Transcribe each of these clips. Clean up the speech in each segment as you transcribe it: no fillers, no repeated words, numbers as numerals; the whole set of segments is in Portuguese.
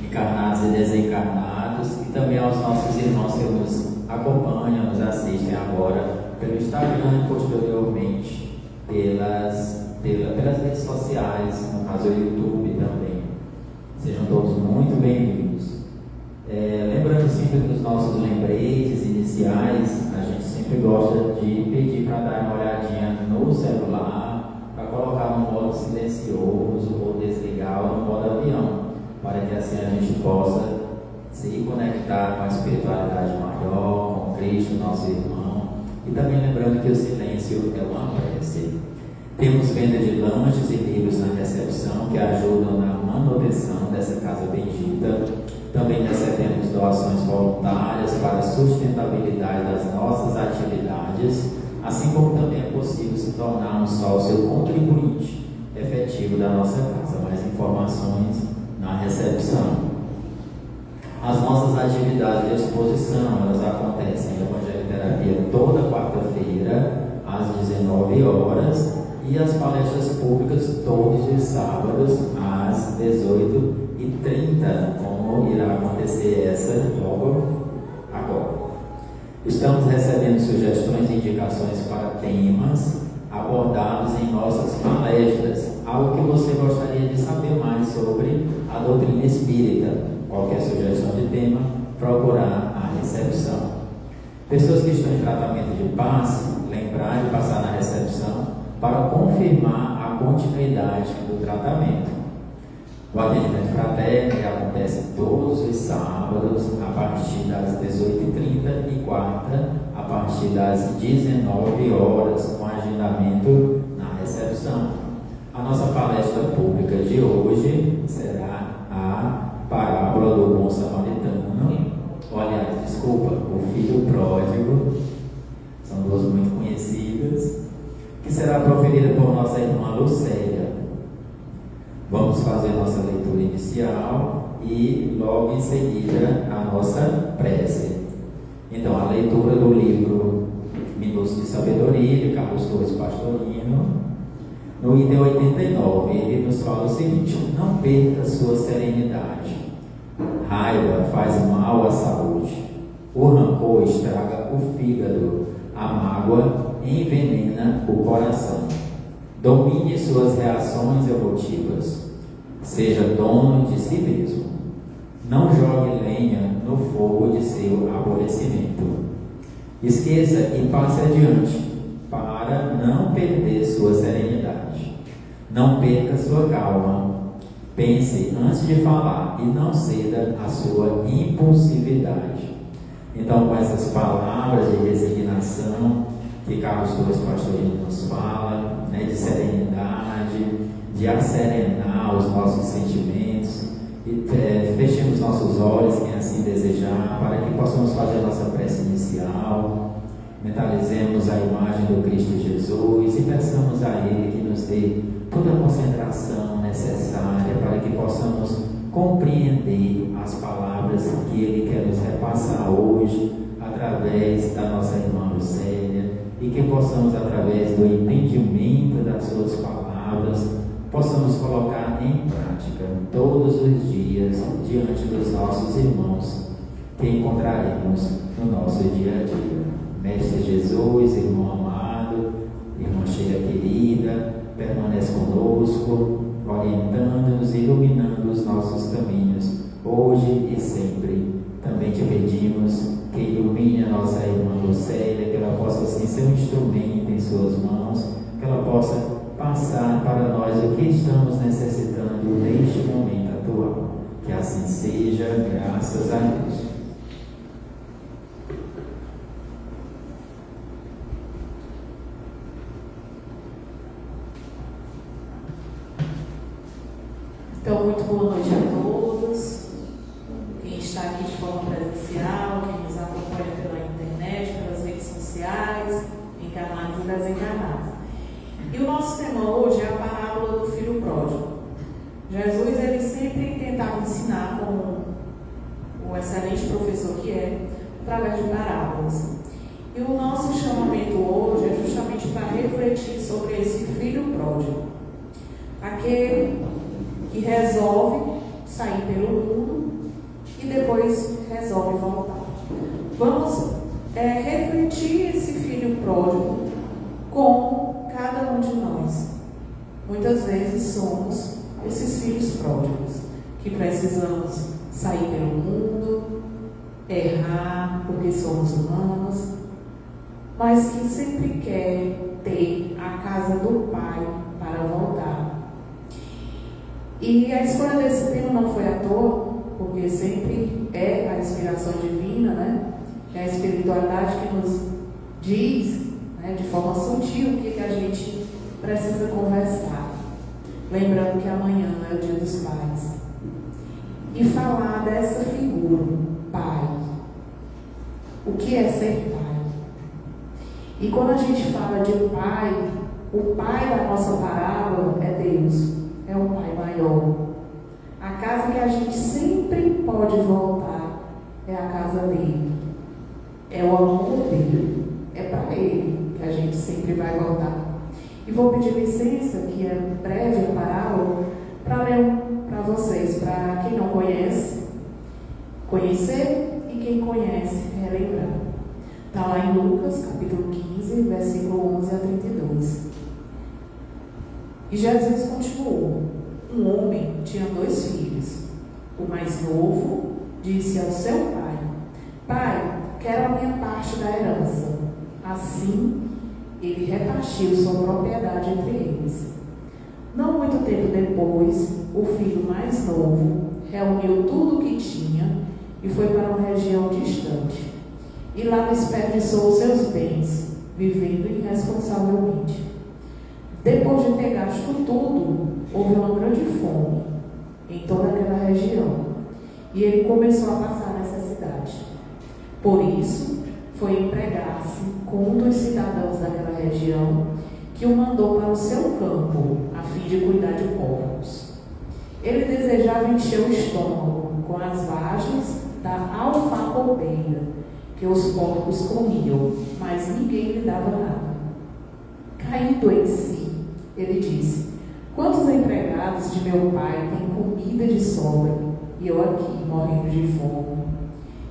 encarnados e desencarnados, e também aos nossos irmãos que nos acompanham, nos assistem agora pelo Instagram e posteriormente pelas redes sociais, no caso o YouTube também. Sejam todos muito bem-vindos. Lembrando sempre dos nossos lembretes iniciais, a gente sempre gosta de pedir para dar uma olhadinha no celular, para colocar no modo silencioso ou desligar ou no modo avião, para que assim a gente possa se conectar com a espiritualidade maior, com Cristo, nosso irmão, e também lembrando que o silêncio é uma prece. Temos venda de lanches e livros na recepção que ajudam na manutenção dessa casa bendita. Também recebemos doações voluntárias para a sustentabilidade das nossas atividades, assim como também é possível se tornar um sócio contribuinte efetivo da nossa casa. Mais informações na recepção. As nossas atividades de exposição, elas acontecem em Evangelho-Terapia toda quarta-feira, às 19 horas, e as palestras públicas todos os sábados, às 18h30, como irá acontecer essa logo agora. Estamos recebendo sugestões e indicações para temas abordados em nossas palestras, algo que você gostaria de saber mais sobre a doutrina espírita. Qualquer sugestão de tema, procurar a recepção. Pessoas que estão em tratamento de passe, lembrar de passar na recepção para confirmar a continuidade do tratamento. O atendimento fraterno acontece todos os sábados a partir das 18h30 e quarta a partir das 19 horas, com agendamento na recepção. A nossa palestra pública de hoje será a parábola do bom samaritano, o filho pródigo, são duas muito conhecidas, que será proferida por nossa irmã Lucélia. Vamos fazer nossa leitura inicial e logo em seguida a nossa prece. Então, a leitura do livro Minutos de Sabedoria, de Carlos Torres Pastorino, no item 89, ele nos fala o seguinte: não perca sua serenidade. Raiva faz mal à saúde. O rancor estraga o fígado. A mágoa envenena o coração. Domine suas reações emotivas. Seja dono de si mesmo. Não jogue lenha no fogo de seu aborrecimento. Esqueça e passe adiante, para não perder sua serenidade. Não perca sua calma. Pense antes de falar e não ceda à sua impulsividade. Então, com essas palavras de resignação que Carlos Torres Pastorino nos fala, de serenidade, de acerenar os nossos sentimentos, e fechemos nossos olhos, quem assim desejar, para que possamos fazer a nossa prece inicial. Mentalizemos a imagem do Cristo Jesus e peçamos a Ele que nos dê toda a concentração necessária para que possamos compreender as palavras que Ele quer nos repassar hoje através da nossa irmã Lucélia, e que possamos, através do entendimento das suas palavras, possamos colocar em prática todos os dias diante dos nossos irmãos que encontraremos no nosso dia a dia. Mestre Jesus, irmão amado, irmã Sheila querida, permanece conosco, orientando-nos e iluminando os nossos caminhos, hoje e sempre. Também te pedimos que ilumine a nossa irmã Lucélia, que ela possa assim ser um instrumento em suas mãos, que ela possa passar para nós o que estamos necessitando neste momento atual. Que assim seja, graças a Deus. Então, muito boa noite a todos. Quem está aqui de forma presencial, quem nos acompanha pela internet, pelas redes sociais, encarnados e desencarnados. E o nosso tema hoje é a parábola do filho pródigo. Jesus, ele sempre tentava ensinar, como o excelente professor que é, através de parábolas. E o nosso chamamento hoje é justamente para refletir sobre esse filho pródigo. Aquele que resolve sair pelo mundo depois resolve voltar. Vamos refletir esse filho pródigo como cada um de nós. Muitas vezes somos esses filhos pródigos que precisamos sair pelo mundo, errar porque somos humanos, mas que sempre quer ter a casa do Pai para voltar. E a escolha desse tema não foi à toa, porque sempre é a inspiração divina, né? É a espiritualidade que nos diz, né, de forma sutil, o que a gente precisa conversar. Lembrando que amanhã é o Dia dos Pais. E falar dessa figura, pai. O que é ser pai? E quando a gente fala de pai, o pai da nossa parábola é Deus, é o Pai maior. A casa que a gente sempre pode voltar é a casa dele, é o amor dele, é para ele que a gente sempre vai voltar. E vou pedir licença, que é breve a parábola, para ler para vocês, para quem não conhece, conhecer, e quem conhece, relembrar. Está lá em Lucas, capítulo 15, versículo 11 a 32. E Jesus continuou: um homem tinha 2 filhos. O mais novo disse ao seu pai: Pai, quero a minha parte da herança. Assim, ele repartiu sua propriedade entre eles. Não muito tempo depois, o filho mais novo reuniu tudo o que tinha e foi para uma região distante. E lá desperdiçou seus bens, vivendo irresponsavelmente. Depois de ter gasto tudo, houve uma grande fome em toda aquela região, e ele começou a passar necessidade. Por isso, foi empregar-se com um dos cidadãos daquela região, que o mandou para o seu campo, a fim de cuidar de porcos. Ele desejava encher o estômago com as vagens da alfarrobeira, que os porcos comiam, mas ninguém lhe dava nada. Caindo em si, ele disse: quantos empregados de meu pai têm comida de sobra, e eu aqui morrendo de fome?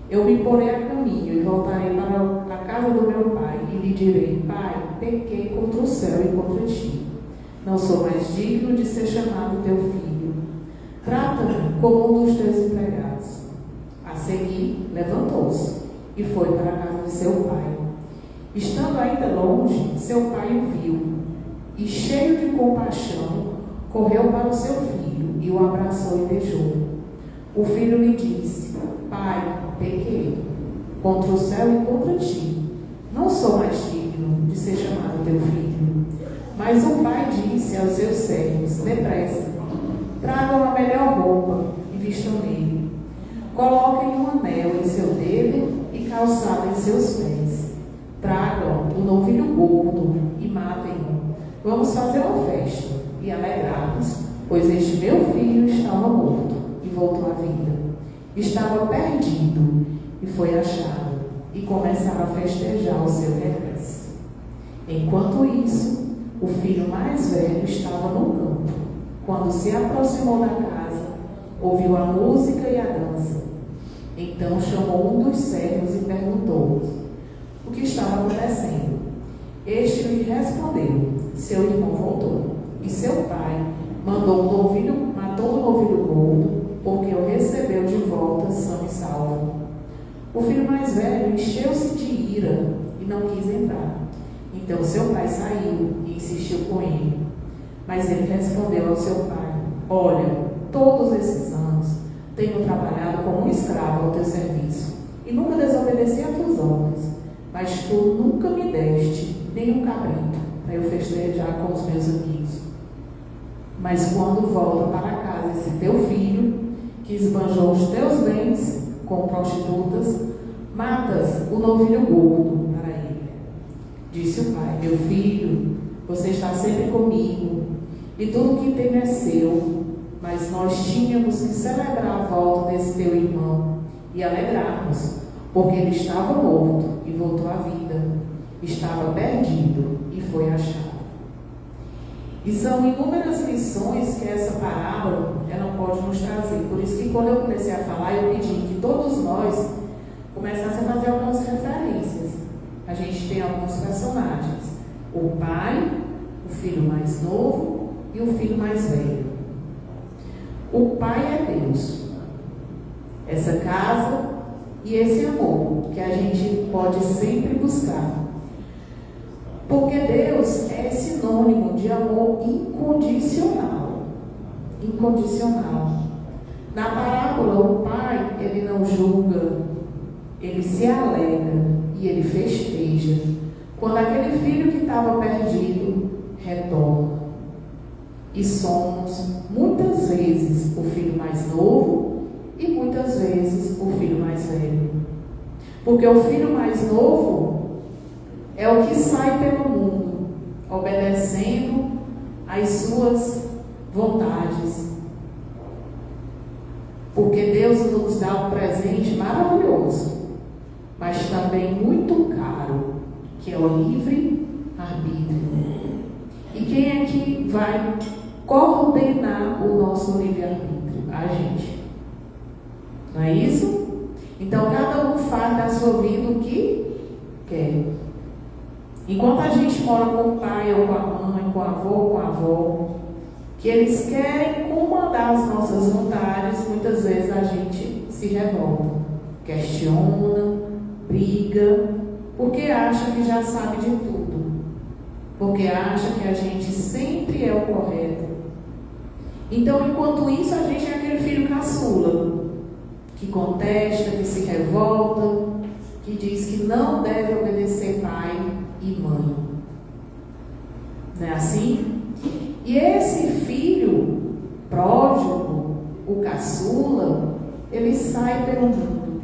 Eu me porei a caminho e voltarei para a casa do meu pai, e lhe direi: Pai, pequei contra o céu e contra ti. Não sou mais digno de ser chamado teu filho. Trata-me como um dos teus empregados. A seguir, levantou-se e foi para a casa de seu pai. Estando ainda longe, seu pai o viu, e cheio de compaixão, correu para o seu filho e o abraçou e beijou. O filho lhe disse: Pai, pequei contra o céu e contra ti. Não sou mais digno de ser chamado teu filho. Mas o pai disse aos seus servos: depressa, tragam a melhor roupa e vistam nele. Coloquem um anel em seu dedo e calçado em seus pés. Tragam um novilho gordo e matem-no. Vamos fazer uma festa e alegrar-nos, pois este meu filho estava morto e voltou à vida. Estava perdido e foi achado, e começaram a festejar o seu regresso. Enquanto isso, o filho mais velho estava no campo. Quando se aproximou da casa, ouviu a música e a dança. Então chamou um dos servos e perguntou o que estava acontecendo. Este lhe respondeu: seu irmão voltou, e seu pai matou um novilho gordo, porque o recebeu de volta são e salvo. O filho mais velho encheu-se de ira e não quis entrar. Então seu pai saiu e insistiu com ele. Mas ele respondeu ao seu pai: olha, todos esses anos tenho trabalhado como um escravo ao teu serviço e nunca desobedeci a tuas ordens, mas tu nunca me deste nem um cabrito para eu festejar com os meus amigos. Mas quando volta para casa esse teu filho, que esbanjou os teus bens com prostitutas, matas o novilho gordo para ele. Disse o pai: meu filho, você está sempre comigo, e tudo que tenho é seu, mas nós tínhamos que celebrar a volta desse teu irmão e alegrarmos, porque ele estava morto e voltou à vida, estava perdido e foi achado. E são inúmeras lições que essa parábola ela pode nos trazer. Por isso que que quando eu comecei a falar, eu pedi que todos nós começássemos a fazer algumas referências. A gente tem alguns personagens: o pai, o filho mais novo e o filho mais velho. O pai é Deus, essa casa e esse amor que a gente pode sempre buscar. Porque Deus é sinônimo de amor incondicional. Incondicional. Na parábola, o pai, ele não julga, ele se alegra e ele festeja quando aquele filho que estava perdido retorna. E somos, muitas vezes, o filho mais novo e muitas vezes o filho mais velho. Porque o filho mais novo é o que sai pelo mundo, obedecendo às suas vontades. Porque Deus nos dá um presente maravilhoso, mas também muito caro, que é o livre-arbítrio. E quem é que vai coordenar o nosso livre-arbítrio? A gente. Não é isso? Então, cada um faz da sua vida o que quer. Enquanto a gente mora com o pai, ou com a mãe, com o avô, com a avó, que eles querem comandar as nossas vontades, muitas vezes a gente se revolta, questiona, briga, porque acha que já sabe de tudo, porque acha que a gente sempre é o correto. Então, enquanto isso, a gente é aquele filho caçula, que contesta, que se revolta, que diz que não deve obedecer pai e mãe. Não é assim? E esse filho pródigo, o caçula, ele sai pelo mundo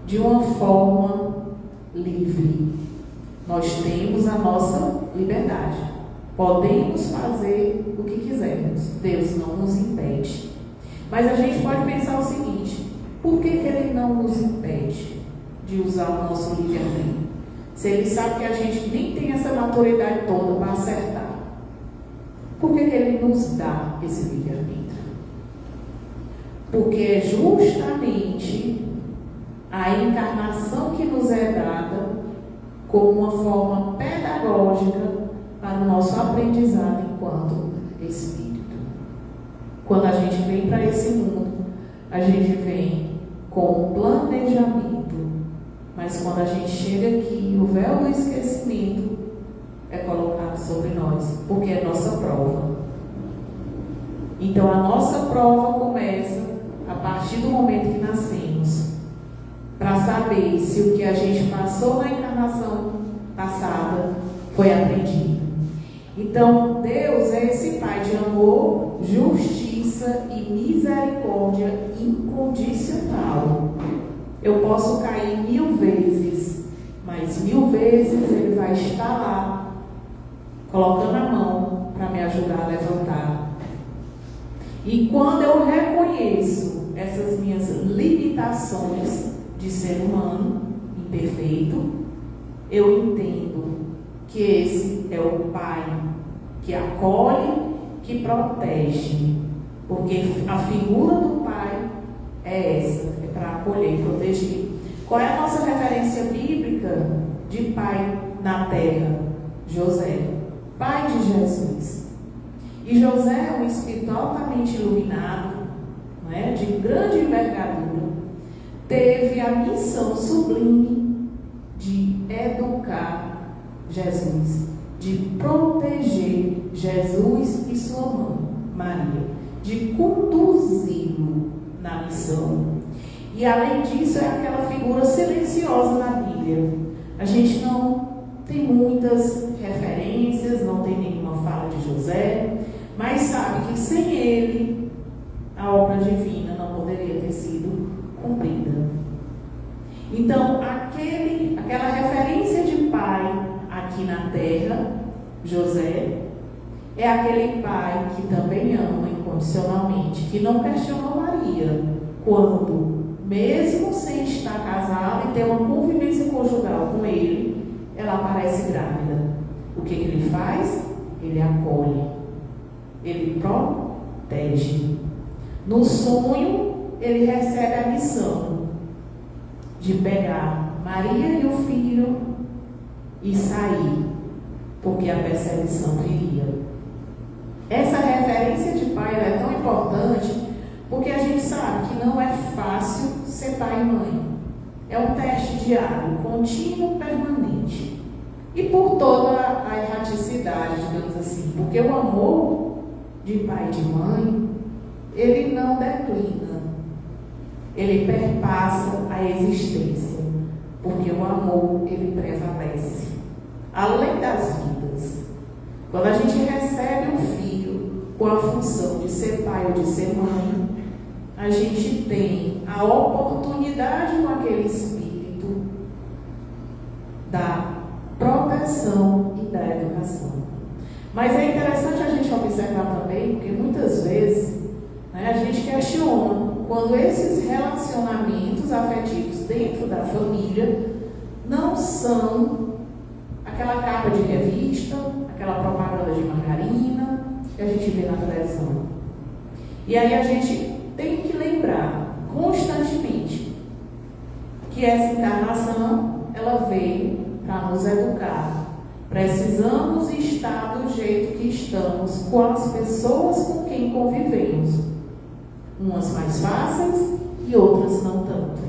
de uma forma livre. Nós temos a nossa liberdade. Podemos fazer o que quisermos. Deus não nos impede. Mas a gente pode pensar o seguinte: por que Ele não nos impede de usar o nosso livre-arbítrio? Se Ele sabe que a gente nem tem essa maturidade toda para acertar, por que Ele nos dá esse livre-arbítrio? Porque é justamente a encarnação que nos é dada como uma forma pedagógica para o nosso aprendizado enquanto espírito. Quando a gente vem para esse mundo, a gente vem com um planejamento, mas quando a gente chega aqui, o véu do esquecimento é colocado sobre nós, porque é nossa prova. Então a nossa prova começa a partir do momento que nascemos, para saber se o que a gente passou na encarnação passada foi aprendido. Então Deus é esse Pai de amor, justiça e misericórdia incondicional. Eu posso cair 1000 vezes, mas 1000 vezes Ele vai estar lá, colocando a mão para me ajudar a levantar. E quando eu reconheço essas minhas limitações de ser humano imperfeito, eu entendo que esse é o Pai que acolhe, que protege. Porque a figura do Pai é essa, é para acolher e proteger. Qual é a nossa referência bíblica de Pai na terra? José, pai de Jesus. E José é um espírito altamente iluminado, não é? De grande envergadura, teve a missão sublime de educar Jesus, de proteger Jesus e sua mãe, Maria, de conduzi-lo na missão. E além disso, é aquela figura silenciosa na Bíblia. A gente não tem muitas referências, não tem nenhuma fala de José, mas sabe que sem ele a obra divina não poderia ter sido cumprida. Então, aquela referência de pai aqui na terra, José, é aquele pai que também ama incondicionalmente, que não questionou Maria quando, mesmo sem estar casada e ter uma convivência conjugal com ele, ela aparece grávida. O que ele faz? Ele acolhe, ele protege. No sonho, ele recebe a missão de pegar Maria e o filho e sair, porque a perseguição viria. Essa referência de pai é tão importante porque a gente sabe que não é fácil ser pai e mãe. É um teste diário, contínuo, permanente. E por toda a erraticidade, digamos assim, porque o amor de pai e de mãe, ele não declina, ele perpassa a existência, porque o amor, ele prevalece, além das vidas. Quando a gente recebe um filho com a função de ser pai ou de ser mãe, a gente tem a oportunidade com aquele espírito da proteção e da educação. Mas é interessante a gente observar também, porque muitas vezes a gente questiona quando esses relacionamentos afetivos dentro da família não são aquela capa de revista, aquela propaganda de margarina que a gente vê na televisão. E aí a gente tem que lembrar constantemente que essa encarnação, ela veio para nos educar. Precisamos estar do jeito que estamos com as pessoas com quem convivemos. Umas mais fáceis e outras não tanto.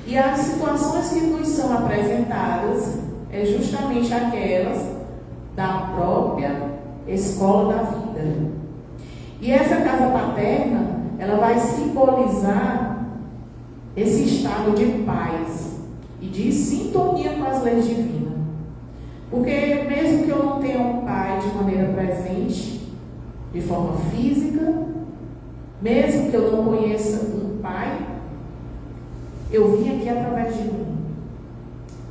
E as situações que nos são apresentadas é justamente aquelas da própria escola da vida. E essa casa paterna, ela vai simbolizar esse estado de paz e de sintonia com as leis divinas. Porque mesmo que eu não tenha um pai de maneira presente, de forma física, mesmo que eu não conheça um pai, eu vim aqui através de mim.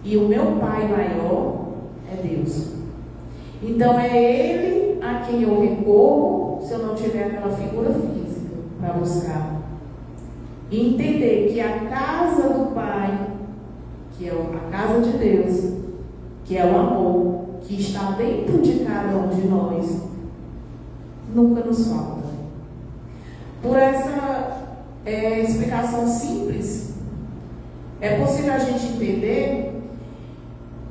E o meu pai maior é Deus. Então é Ele a quem eu recorro se eu não tiver aquela figura física para buscar. E entender que a casa do Pai, que é a casa de Deus, que é o amor, que está dentro de cada um de nós, nunca nos falta. Por essa explicação simples, é possível a gente entender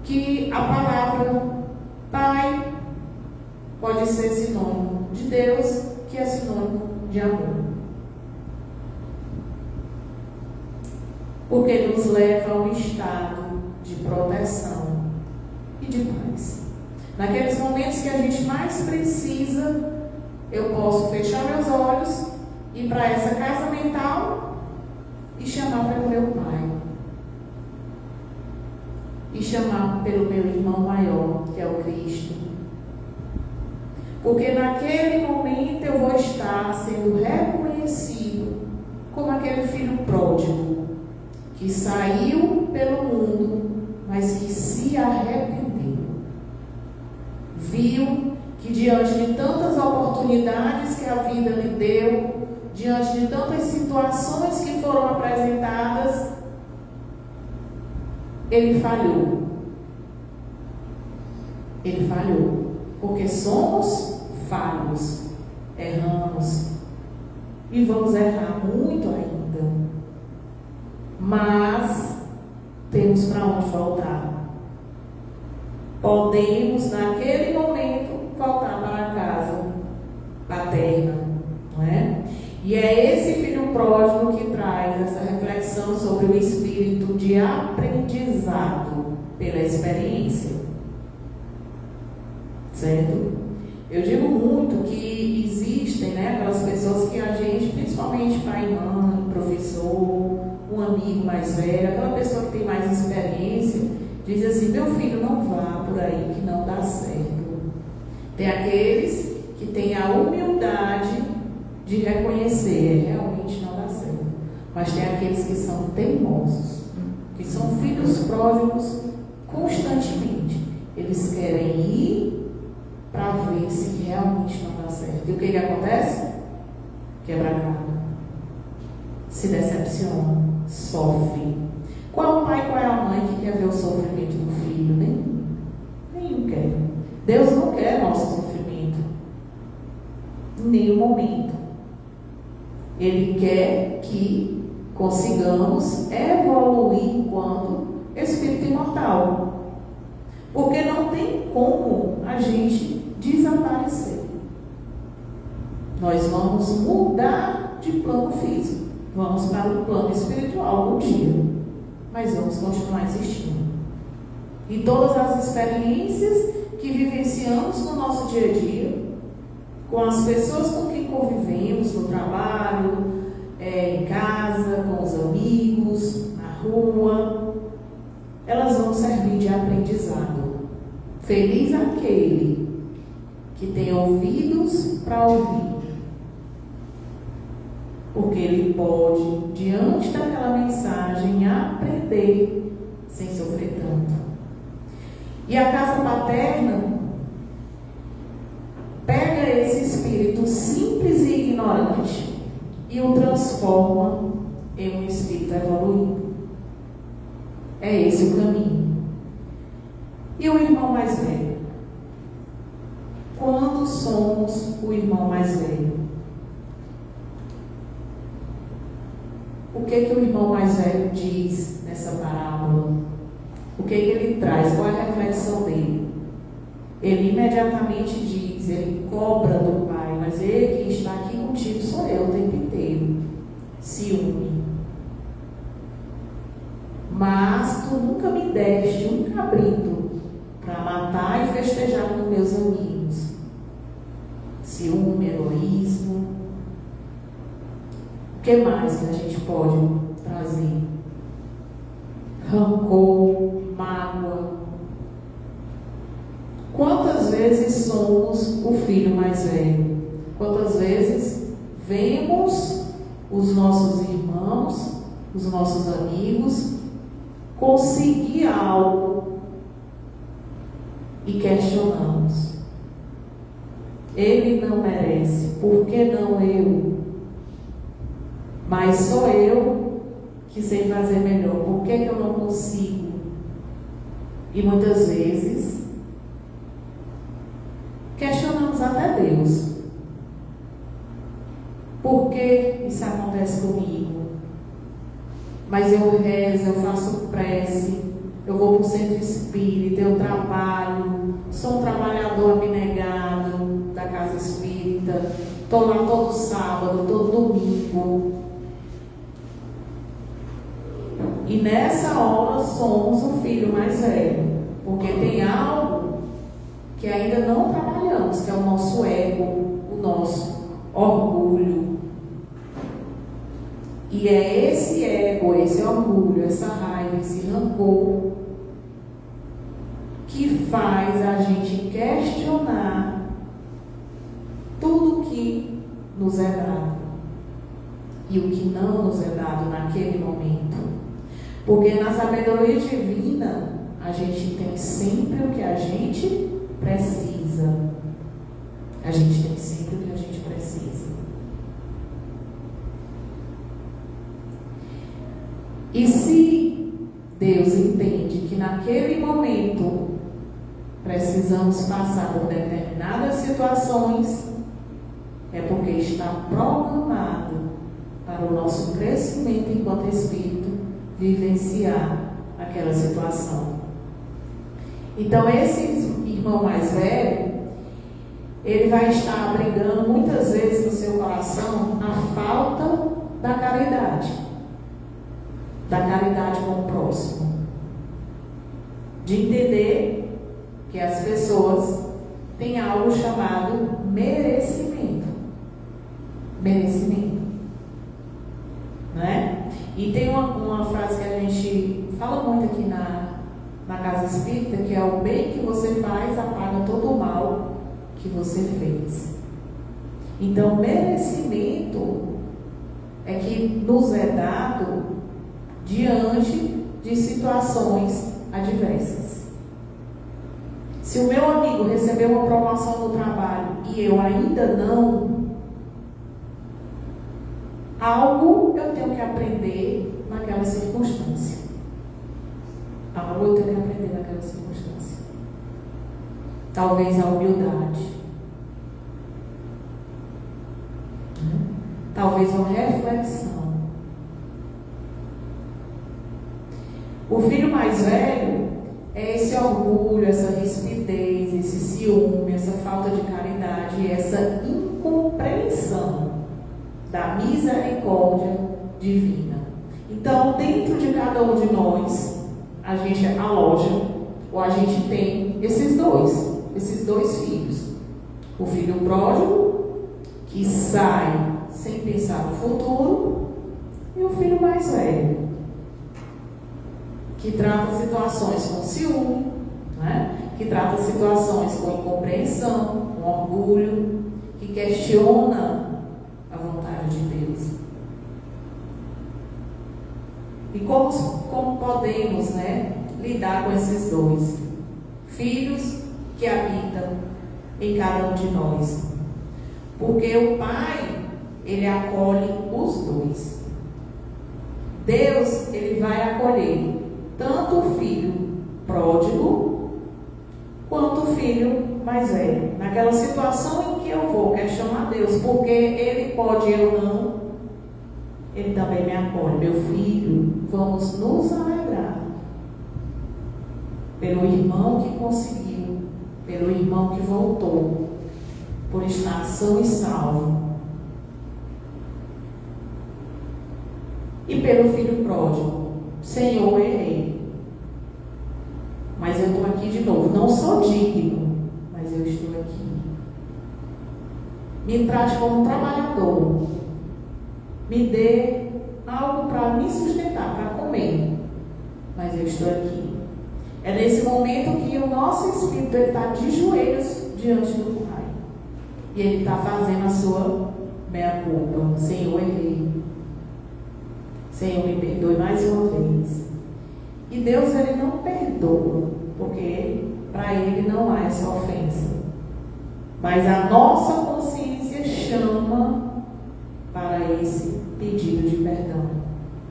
que a palavra Pai pode ser sinônimo de Deus, que é sinônimo de amor. Porque nos leva a um estado de proteção e de paz. Naqueles momentos que a gente mais precisa, eu posso fechar meus olhos, ir para essa casa mental e chamar pelo meu pai. E chamar pelo meu irmão maior, que é o Cristo. Porque naquele momento eu vou estar sendo reconhecido como aquele filho pródigo que saiu pelo mundo, mas que se arrependeu. Viu que diante de tantas oportunidades que a vida lhe deu, diante de tantas situações que foram apresentadas, ele falhou. Ele falhou. Porque somos falhos, erramos e vamos errar muito ainda. Mas temos para onde voltar. Podemos, naquele momento, voltar para a casa paterna, não é? E é esse filho pródigo que traz essa reflexão sobre o espírito de aprendizado pela experiência. Certo? Eu digo muito que existem, aquelas pessoas que a gente, principalmente pai e mãe, professor, um amigo mais velho, aquela pessoa que tem mais experiência, diz assim: meu filho, não vá por aí que não dá certo. Tem aqueles que têm a humildade de reconhecer, realmente não dá certo. Mas tem aqueles que são teimosos, que são filhos pródigos constantemente. Eles querem ir para ver se realmente não dá certo. E o que acontece? Quebra a cara. Se decepciona, sofre. Qual o pai, qual é a mãe que quer ver o sofrimento do filho? Nenhum quer. Deus não quer nosso sofrimento. Em nenhum momento. Ele quer que consigamos evoluir enquanto espírito imortal. Porque não tem como a gente desaparecer. Nós vamos mudar de plano físico. Vamos para o plano espiritual algum dia. Mas vamos continuar existindo. E todas as experiências que vivenciamos no nosso dia a dia, com as pessoas com quem convivemos no trabalho, em casa, com os amigos, na rua, elas vão servir de aprendizado. Feliz aquele que tem ouvidos para ouvir, porque ele pode, diante daquela mensagem, aprender sem sofrer tanto. E a casa paterna pega esse espírito simples e ignorante e o transforma em um espírito evoluído. É esse o caminho. E o irmão mais velho? Quando somos o irmão mais velho? O que o irmão mais velho diz nessa parábola? O que ele traz? Qual é a reflexão dele? Ele imediatamente diz, ele cobra do pai, mas ele que está aqui contigo sou eu o tempo inteiro. Ciúme. Mas tu nunca me deste um cabrito para matar e festejar com meus amigos. Ciúme, egoísmo. O que mais que a gente pode trazer? Rancor, mágoa. Quantas vezes somos o filho mais velho? Quantas vezes vemos os nossos irmãos, os nossos amigos conseguir algo e questionamos? Ele não merece, por que não eu? Mas sou eu que sei fazer melhor, por que eu não consigo? E muitas vezes questionamos até Deus. Por que isso acontece comigo? Mas eu rezo, eu faço prece, eu vou para o centro espírita, eu trabalho, sou um trabalhador abnegado da casa espírita, estou lá todo sábado, todo domingo. E nessa hora somos o filho mais velho, porque tem algo que ainda não trabalhamos, que é o nosso ego, o nosso orgulho. E é esse ego, esse orgulho, essa raiva, esse rancor que faz a gente questionar tudo que nos é dado e o que não nos é dado naquele momento. Porque na sabedoria divina a gente tem sempre o que a gente precisa. A gente tem sempre o que a gente precisa. E se Deus entende que naquele momento precisamos passar por determinadas situações, é porque está programado para o nosso crescimento enquanto espírito vivenciar aquela situação. Então esse irmão mais velho, ele vai estar abrigando muitas vezes no seu coração a falta da caridade com o próximo, de entender que as pessoas têm algo chamado merecimento, né? E tem uma frase que a gente fala muito aqui na casa espírita, que é: o bem que você faz apaga todo o mal que você fez. Então, merecimento é que nos é dado diante de situações adversas. Se o meu amigo recebeu uma promoção no trabalho e eu ainda não, algo eu tenho que aprender naquela circunstância. Algo eu tenho que aprender naquela circunstância. Talvez a humildade. Talvez nós uma reflexão. O filho mais velho é esse orgulho, essa rispidez, esse ciúme, essa falta de caridade, essa incompreensão da misericórdia divina. Então, dentro de cada um de nós, a gente aloja, ou a gente tem esses dois filhos. O filho pródigo, que sai sem pensar no futuro, e o filho mais velho, que trata situações com ciúme, né? Que trata situações com incompreensão, com orgulho, que questiona a vontade de Deus. E como podemos, lidar com esses dois filhos que habitam em cada um de nós? Porque o Pai, Ele acolhe os dois. Deus, Ele vai acolher tanto o filho pródigo quanto o filho mais velho. Naquela situação em que eu vou questionar Deus, porque Ele pode e eu não, Ele também me acolhe. Meu filho, vamos nos alegrar pelo irmão que conseguiu, pelo irmão que voltou, por estar são e salvo. E pelo filho pródigo, Senhor, errei, mas eu estou aqui de novo. Não sou digno, mas eu estou aqui. Me trate como trabalhador. Me dê algo para me sustentar, para comer, mas eu estou aqui. É nesse momento que o nosso espírito está de joelhos diante do Pai. E Ele está fazendo a sua meia-culpa. Senhor, errei. Senhor, me perdoe mais uma vez. E Deus, Ele não perdoa, porque para Ele não há essa ofensa. Mas a nossa consciência chama para esse pedido de perdão,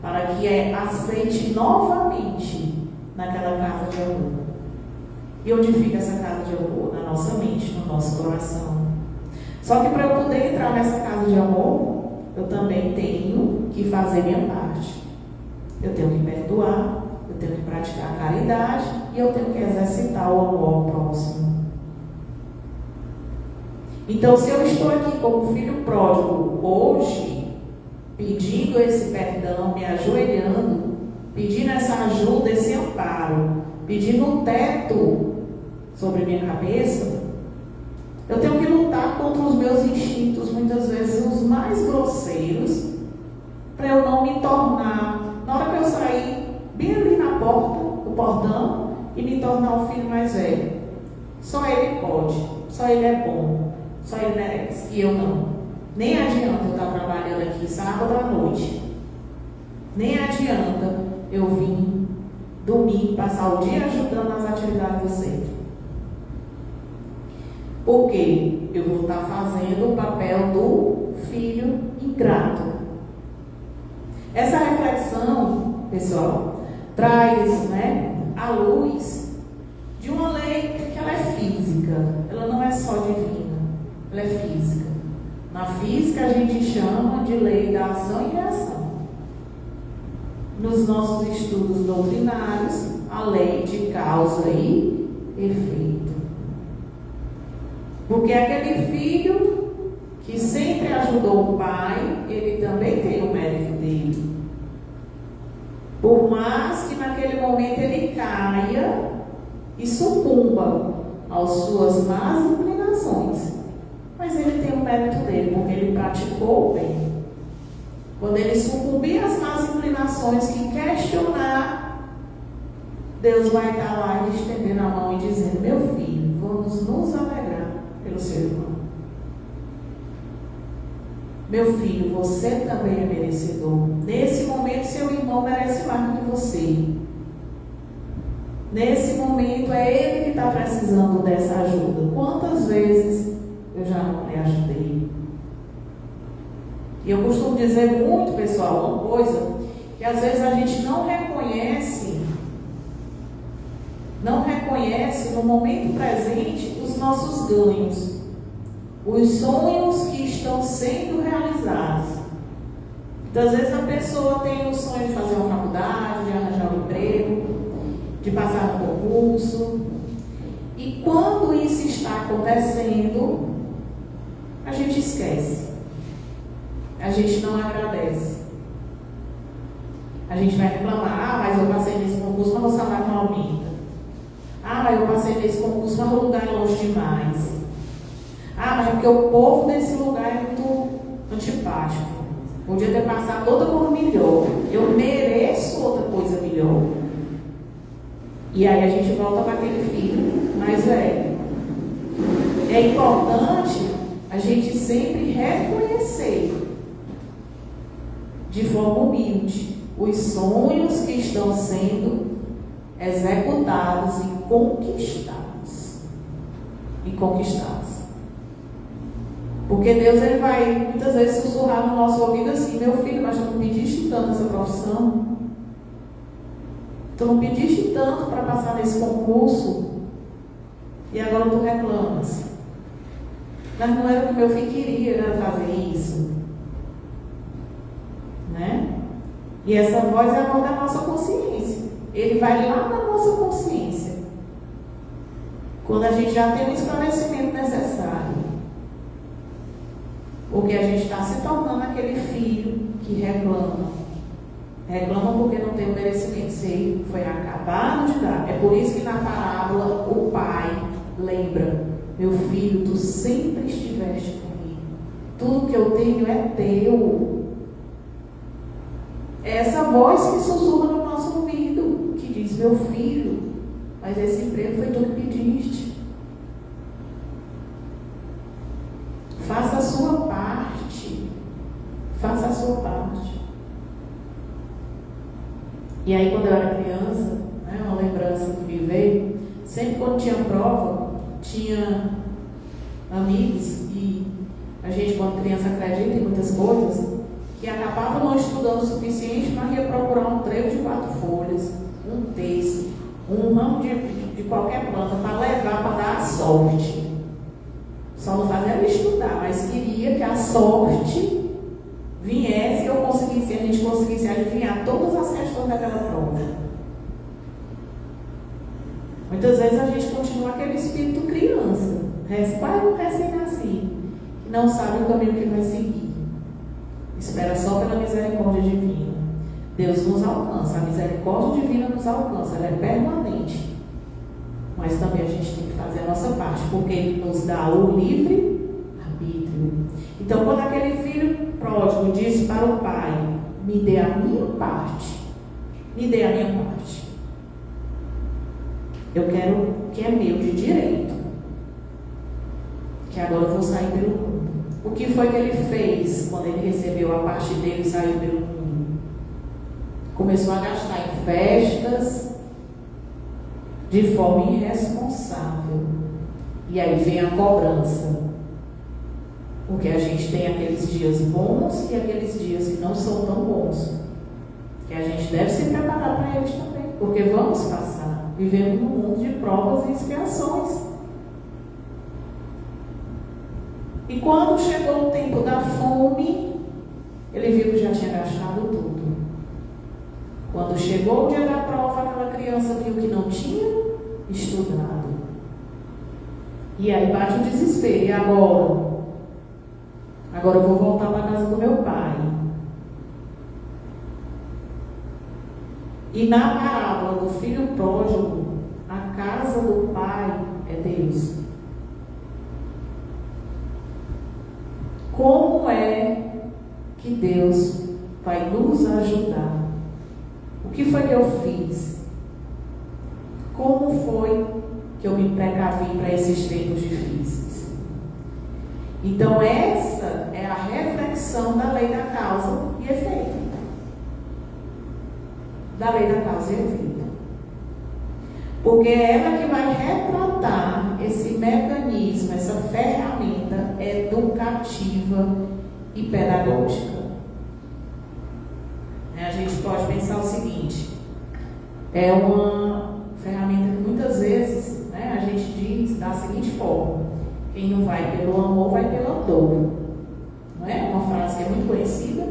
para que aceite novamente naquela casa de amor. E onde fica essa casa de amor? Na nossa mente, no nosso coração. Só que para eu poder entrar nessa casa de amor, eu também tenho que fazer minha parte. Eu tenho que perdoar, eu tenho que praticar a caridade e eu tenho que exercitar o amor ao próximo. Então, se eu estou aqui como filho pródigo hoje, pedindo esse perdão, me ajoelhando, pedindo essa ajuda, esse amparo, pedindo um teto sobre minha cabeça, eu tenho que lutar contra os meus instintos, muitas vezes os mais grosseiros, para eu não me tornar, na hora que eu sair, bem ali na porta, o portão, e me tornar o filho mais velho. Só ele pode, só ele é bom, só ele merece, e eu não. Nem adianta eu estar trabalhando aqui sábado à noite, nem adianta eu vir domingo, passar o dia ajudando nas atividades do centro. Porque eu vou estar fazendo o papel do filho ingrato. Essa reflexão, pessoal, traz a luz de uma lei que ela é física. Ela não é só divina, ela é física. Na física a gente chama de lei da ação e reação. Nos nossos estudos doutrinários, a lei de causa e efeito. Porque aquele filho que sempre ajudou o pai, ele também tem o mérito dele. Por mais que naquele momento ele caia e sucumba às suas más inclinações, mas ele tem o mérito dele, porque ele praticou o bem. Quando ele sucumbir às más inclinações que questionar, Deus vai estar lá e estendendo a mão e dizendo: meu filho, vamos nos alegrar pelo seu irmão. Meu filho, você também é merecedor. Nesse momento, seu irmão merece mais do que você. Nesse momento, é ele que está precisando dessa ajuda. Quantas vezes eu já não lhe ajudei? E eu costumo dizer muito, pessoal, uma coisa que às vezes a gente não reconhece no momento presente os nossos ganhos, os sonhos que estão sendo realizados. Então, às vezes, a pessoa tem o sonho de fazer uma faculdade, de arranjar um emprego, de passar no concurso. E quando isso está acontecendo, a gente esquece. A gente não agradece. A gente vai reclamar: mas eu passei nesse concurso, mas o salário não aumenta. Mas eu passei nesse concurso, mas o lugar é longe demais. Mas é porque o povo desse lugar é muito antipático. Podia ter passado outra coisa melhor. Eu mereço outra coisa melhor. E aí a gente volta para aquele filho mais velho. É importante a gente sempre reconhecer, de forma humilde, os sonhos que estão sendo executados e conquistados. Porque Deus, ele vai muitas vezes sussurrar no nosso ouvido assim: meu filho, mas tu não pediste tanto essa profissão? Tu não pediste tanto para passar nesse concurso? E agora tu reclamas. Mas não era o que meu filho queria, era fazer isso. Né? E essa voz é a voz da nossa consciência. Ele vai lá na nossa consciência, quando a gente já tem o esclarecimento necessário. Porque a gente está se tornando aquele filho que reclama. Reclama porque não tem o merecimento. Se foi acabado de dar. É por isso que na parábola o pai lembra: meu filho, tu sempre estiveste comigo. Tudo que eu tenho é teu. É essa voz que sussurra no nosso ouvido, que diz: meu filho, mas esse emprego foi tu que pediste. Faça a sua parte. Faça a sua parte. E aí, quando eu era criança, uma lembrança que me veio, sempre quando tinha prova, tinha amigos, e a gente, quando criança, acredita em muitas coisas, que acabava não estudando o suficiente, mas ia procurar um trevo de 4 folhas, um terço, um ramo de qualquer planta, para levar, para dar a sorte. Só não fazia era estudar, mas queria que a sorte viesse e a gente conseguisse adivinhar todas as questões daquela prova. Muitas vezes a gente continua aquele espírito criança, recém-nascido, que não sabe o caminho que vai seguir. Espera só pela misericórdia divina. Deus nos alcança, a misericórdia divina nos alcança, ela é permanente. Mas também a gente tem que fazer a nossa parte, porque Ele nos dá o livre arbítrio. Então, quando aquele filho pródigo disse para o pai: me dê a minha parte, me dê a minha parte. Eu quero o que é meu de direito, que agora eu vou sair pelo mundo. O que foi que ele fez quando ele recebeu a parte dele e saiu pelo mundo? Começou a gastar em festas de forma irresponsável. E aí vem a cobrança. Porque a gente tem aqueles dias bons e aqueles dias que não são tão bons. Que a gente deve se preparar para eles também. Porque vamos passar. Vivemos num mundo de provas e expiações. E quando chegou o tempo da fome, ele viu que já tinha gastado tudo. Quando chegou o dia da prova, aquela criança viu que não tinha estudado. E aí bate o desespero. E agora? Agora eu vou voltar para a casa do meu pai. E na parábola do filho pródigo, a casa do pai é Deus. Como é que Deus vai nos ajudar? O que foi que eu fiz? Como foi que eu me precavi para esses tempos difíceis? Então essa é a reflexão da lei da causa e efeito. Da lei da causa e efeito. Porque é ela que vai retratar esse mecanismo, essa ferramenta educativa e pedagógica. A gente pode pensar o seguinte: é uma ferramenta que muitas vezes a gente diz da seguinte forma: quem não vai pelo amor vai pela dor. Não é? Uma frase que é muito conhecida.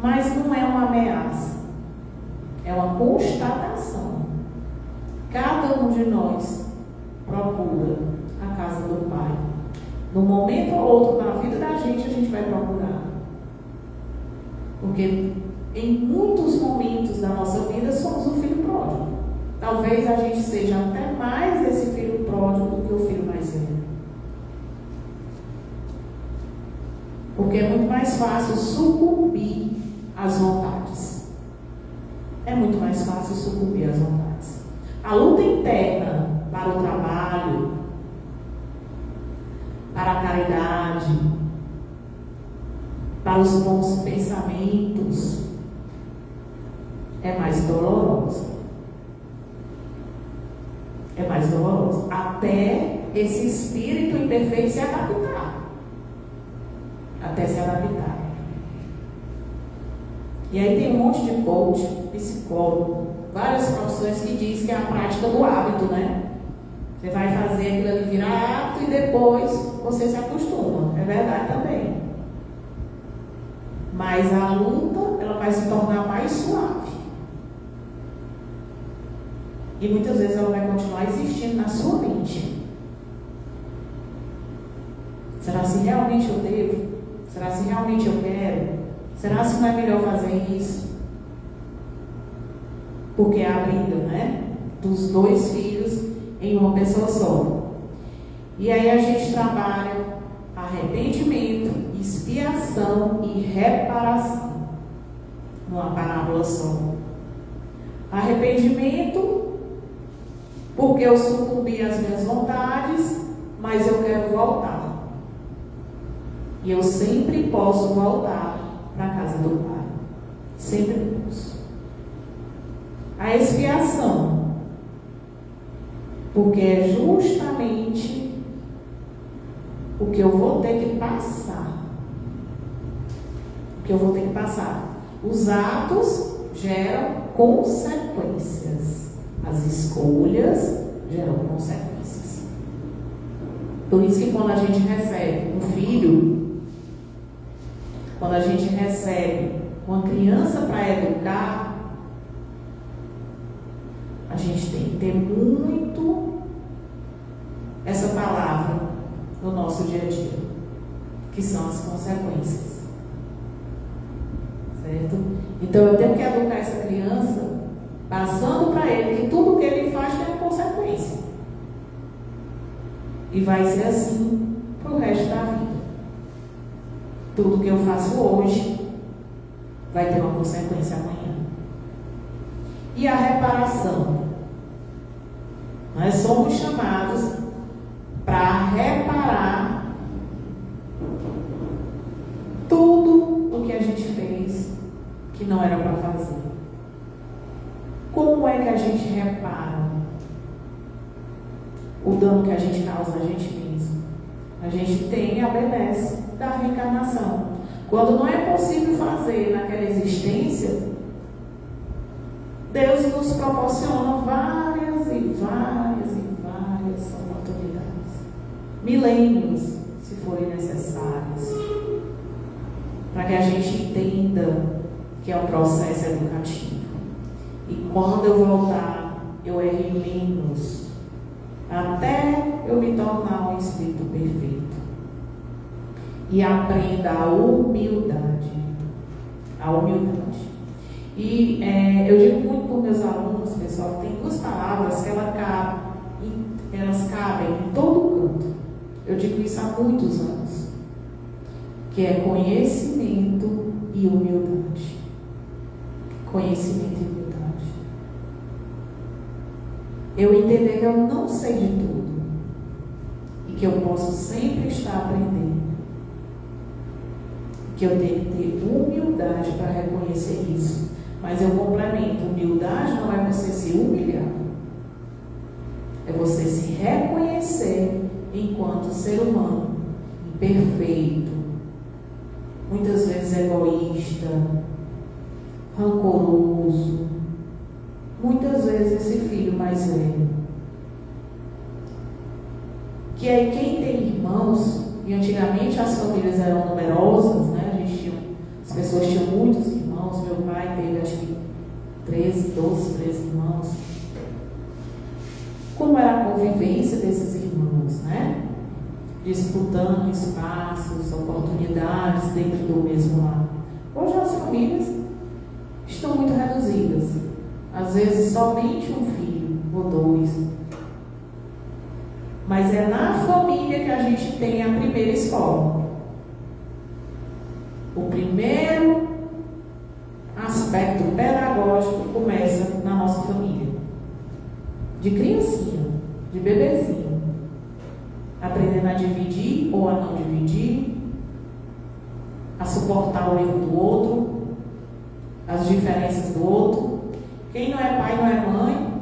Mas não é uma ameaça, é uma constatação. Cada um de nós procura a casa do Pai. Num momento ou outro na vida da gente, a gente vai procurar. Porque em muitos momentos da nossa vida somos um filho pródigo. Talvez a gente seja até mais esse filho pródigo do que o filho mais velho. Porque é muito mais fácil sucumbir às vontades. É muito mais fácil sucumbir às vontades. A luta interna para o trabalho, para a caridade, para os bons pensamentos, é mais dolorosa. É mais dolorosa. Até esse espírito imperfeito se adaptar. Até se adaptar. E aí tem um monte de coach, psicólogo, várias profissões que diz que é a prática do hábito, né? Você vai fazer aquilo ali virar hábito e depois você se acostuma. É verdade também. Mas a luta, ela vai se tornar mais suave. E muitas vezes ela vai continuar existindo na sua mente. Será se realmente eu devo? Será se realmente eu quero? Será se não é melhor fazer isso? Porque é a briga, né? Dos dois filhos em uma pessoa só. E aí a gente trabalha arrependimento, expiação e reparação numa parábola só. Arrependimento, porque eu sucumbi às minhas vontades, mas eu quero voltar. E eu sempre posso voltar para a casa do Pai. Sempre posso. A expiação, porque é justamente o que eu vou ter que passar. O que eu vou ter que passar. Os atos geram consequências. As escolhas geram consequências. Por isso que quando a gente recebe um filho, quando a gente recebe uma criança para educar, a gente tem que ter muito essa palavra no nosso dia a dia, que são as consequências. Certo? Então eu tenho que educar essa criança passando para ele que tudo que ele faz tem uma consequência. E vai ser assim para o resto da vida. Tudo que eu faço hoje vai ter uma consequência amanhã. E a reparação? Nós somos chamados para reparar tudo o que a gente fez que não era para fazer. Como é que a gente repara o dano que a gente causa a gente mesmo? A gente tem a benesse da reencarnação. Quando não é possível fazer naquela existência, Deus nos proporciona várias e várias e várias oportunidades. Milênios, se forem necessários, para que a gente entenda que é um processo educativo. E quando eu voltar, eu errei menos, até eu me tornar um espírito perfeito. E aprenda a humildade. A humildade. E eu digo muito para os meus alunos, pessoal, tem duas palavras que elas cabem em todo canto. Eu digo isso há muitos anos. Que é conhecimento e humildade. Conhecimento e humildade. Eu entender que eu não sei de tudo. E que eu posso sempre estar aprendendo. Que eu tenho que ter humildade para reconhecer isso. Mas eu complemento, humildade não é você se humilhar. É você se reconhecer enquanto ser humano, imperfeito, muitas vezes egoísta, rancoroso, muitas vezes esse filho mais velho. Que aí quem tem irmãos, e antigamente as famílias eram numerosas, né? As pessoas tinham muitos irmãos. meu pai teve acho que 13 irmãos. Como era a convivência desses irmãos, né? Disputando espaços, oportunidades dentro do mesmo lar. Hoje as famílias estão muito reduzidas. Às vezes somente um filho ou dois. Mas é na família que a gente tem a primeira escola. O primeiro aspecto pedagógico começa na nossa família. De criancinha, de bebezinho. Aprendendo a dividir ou a não dividir, a suportar o erro do outro, as diferenças do outro. Quem não é pai não é mãe,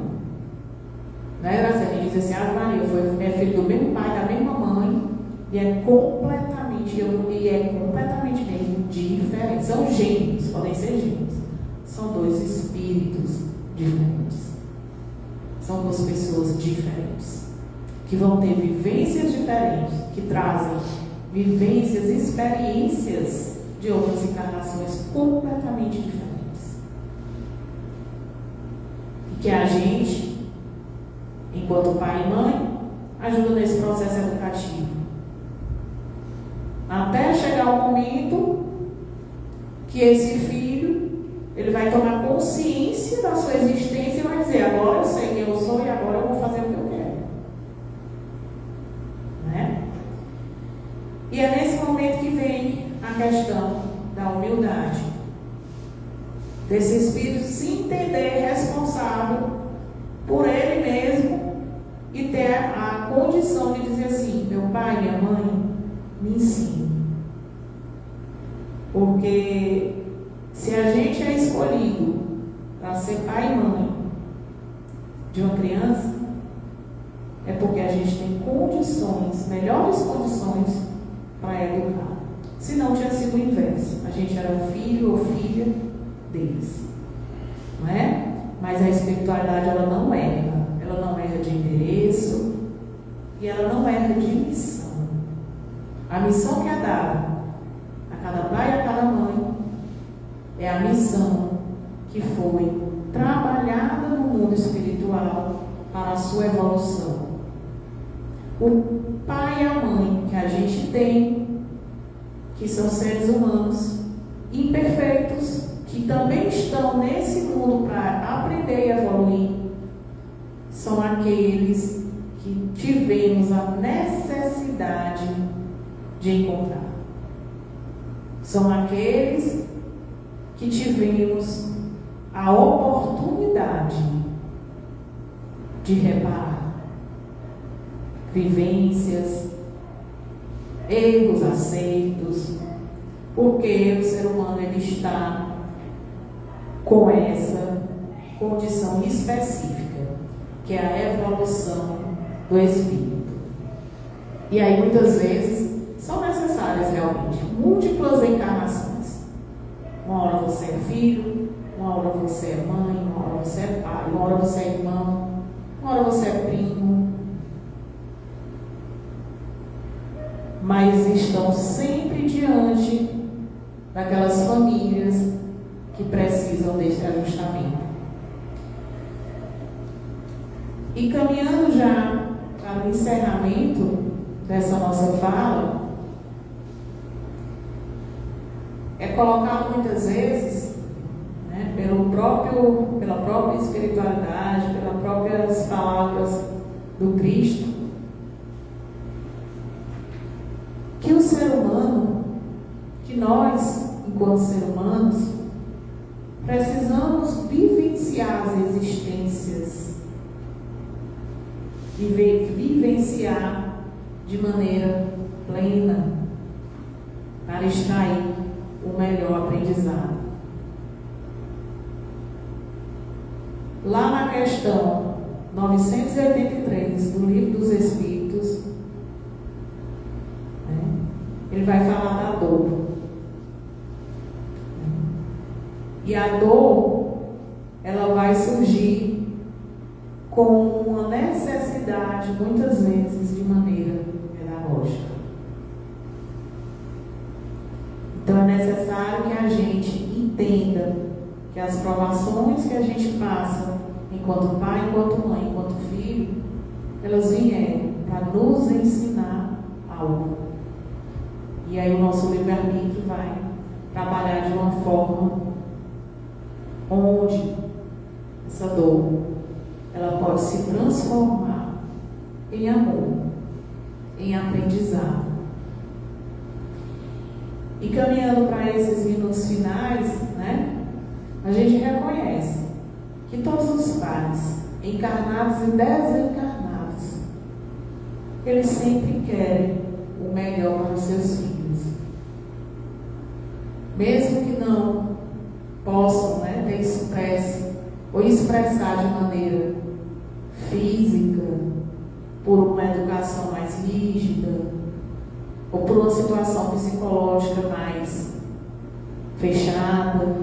né? Graciela diz assim: ah, Maria, é filho do mesmo pai, da mesma mãe, e é completamente mesmo diferente. São gêmeos, podem ser gêmeos. São dois espíritos diferentes. São duas pessoas diferentes, que vão ter vivências diferentes, que trazem vivências, experiências de outras encarnações completamente diferentes. E que a gente, enquanto pai e mãe, ajuda nesse processo educativo. Até chegar o momento que esse filho, ele vai tomar consciência da sua existência e vai dizer: agora eu sei quem eu sou e agora eu vou fazer o que eu quero. Né? E é nesse momento que vem a questão da humildade. Desse espírito se entender responsável por ele mesmo e ter a condição de dizer assim: meu pai, minha mãe, me ensine. Porque se a gente é escolhido para ser pai e mãe de uma criança, é porque a gente tem condições, melhores condições para educar. Se não, tinha sido o inverso. A gente era filho ou filha deles. Não é? Mas a espiritualidade, ela não erra. Ela não erra de endereço e ela não erra de missão. A missão que é dada a cada pai e a cada mãe é a missão que foi trabalhada no mundo espiritual para a sua evolução. O pai e a mãe que a gente tem, que são seres humanos imperfeitos, que também estão nesse mundo para aprender e evoluir, são aqueles que tivemos a necessidade de encontrar. São aqueles que tivemos a oportunidade de reparar vivências, erros, acertos, porque o ser humano ele está com essa condição específica, que é a evolução do espírito. E aí muitas vezes são necessárias realmente múltiplas encarnações. Uma hora você é filho, uma hora você é mãe, uma hora você é pai, uma hora você é irmão, uma hora você é primo. Mas estão sempre diante daquelas famílias que precisam desse ajustamento. E caminhando já para o encerramento dessa nossa fala, é colocado muitas vezes, né, pela própria espiritualidade, pelas próprias palavras do Cristo, que o ser humano, que nós, enquanto seres humanos, precisamos vivenciar as existências e vivenciar de maneira plena para extrair o melhor aprendizado. Lá na questão 983 do Livro dos Espíritos, ele vai falar da dor. E a dor, ela vai surgir com uma necessidade, muitas vezes, de maneira pedagógica. Então é necessário que a gente entenda que as provações que a gente passa enquanto pai, enquanto mãe, enquanto filho, elas vieram para nos ensinar algo. E aí o nosso livre-arbítrio vai trabalhar de uma forma onde essa dor ela pode se transformar em amor, em aprendizado. E caminhando para esses minutos finais, né, a gente reconhece que todos os pais, encarnados e desencarnados, eles sempre querem o melhor para os seus filhos. Mesmo que não possam, né, ter expresso ou expressar de maneira física, por uma educação mais rígida, ou por uma situação psicológica mais fechada,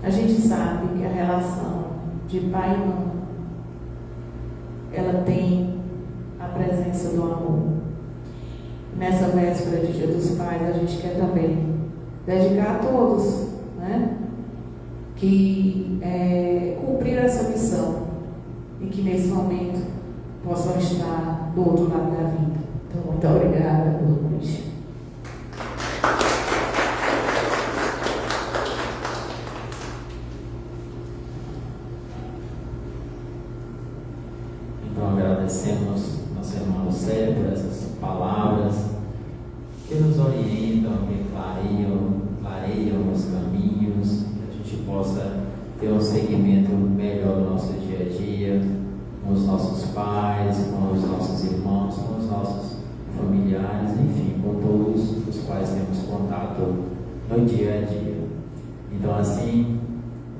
a gente sabe que a relação de pai e mãe, ela tem a presença do amor. Nessa véspera de Dia dos Pais, a gente quer também dedicar a todos, né, que cumprir essa missão e que nesse momento possam estar do outro lado da vida. Então, muito obrigada, boa noite. Então agradecemos nosso irmão Lucélio por essas palavras que nos orientam, que clareiam os caminhos, que a gente possa ter um segmento melhor do nosso dia a dia, com os nossos pais, com os nossos irmãos, com os nossos familiares, enfim, com todos os quais temos contato no dia a dia. Então assim,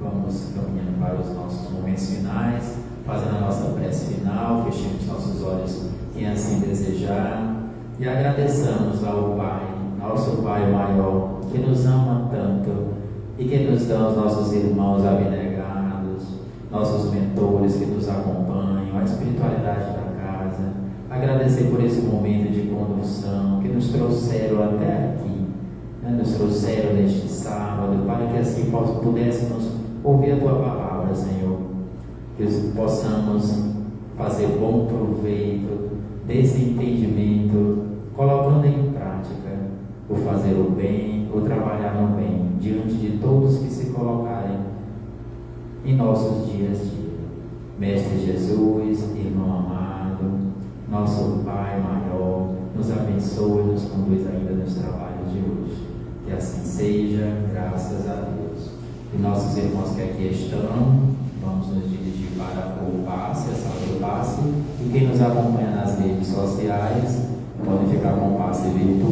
vamos caminhando para os nossos momentos finais, fazendo a nossa prece final, fechemos nossos olhos quem assim desejar e agradeçamos ao Pai, nosso Pai maior, que nos ama tanto e que nos dá os nossos irmãos abnegados, nossos mentores que nos acompanham, a espiritualidade da casa. Agradecer por esse momento de condução que nos trouxeram até aqui, né? Nos trouxeram neste sábado, para que assim pudéssemos ouvir a Tua palavra, Senhor. Que possamos fazer bom proveito desse entendimento, colocando em prática o fazer o bem, o trabalhar no bem, diante de todos que se colocarem em nossos dias a dia. Mestre Jesus, irmão amado, nosso Pai maior, nos abençoe e nos conduz ainda nos trabalhos de hoje. Que assim seja, graças a Deus. E nossos irmãos que aqui estão, vamos nos dirigir para o passe, a sala do passe, e quem nos acompanha nas redes sociais pode ficar com o passe virtual.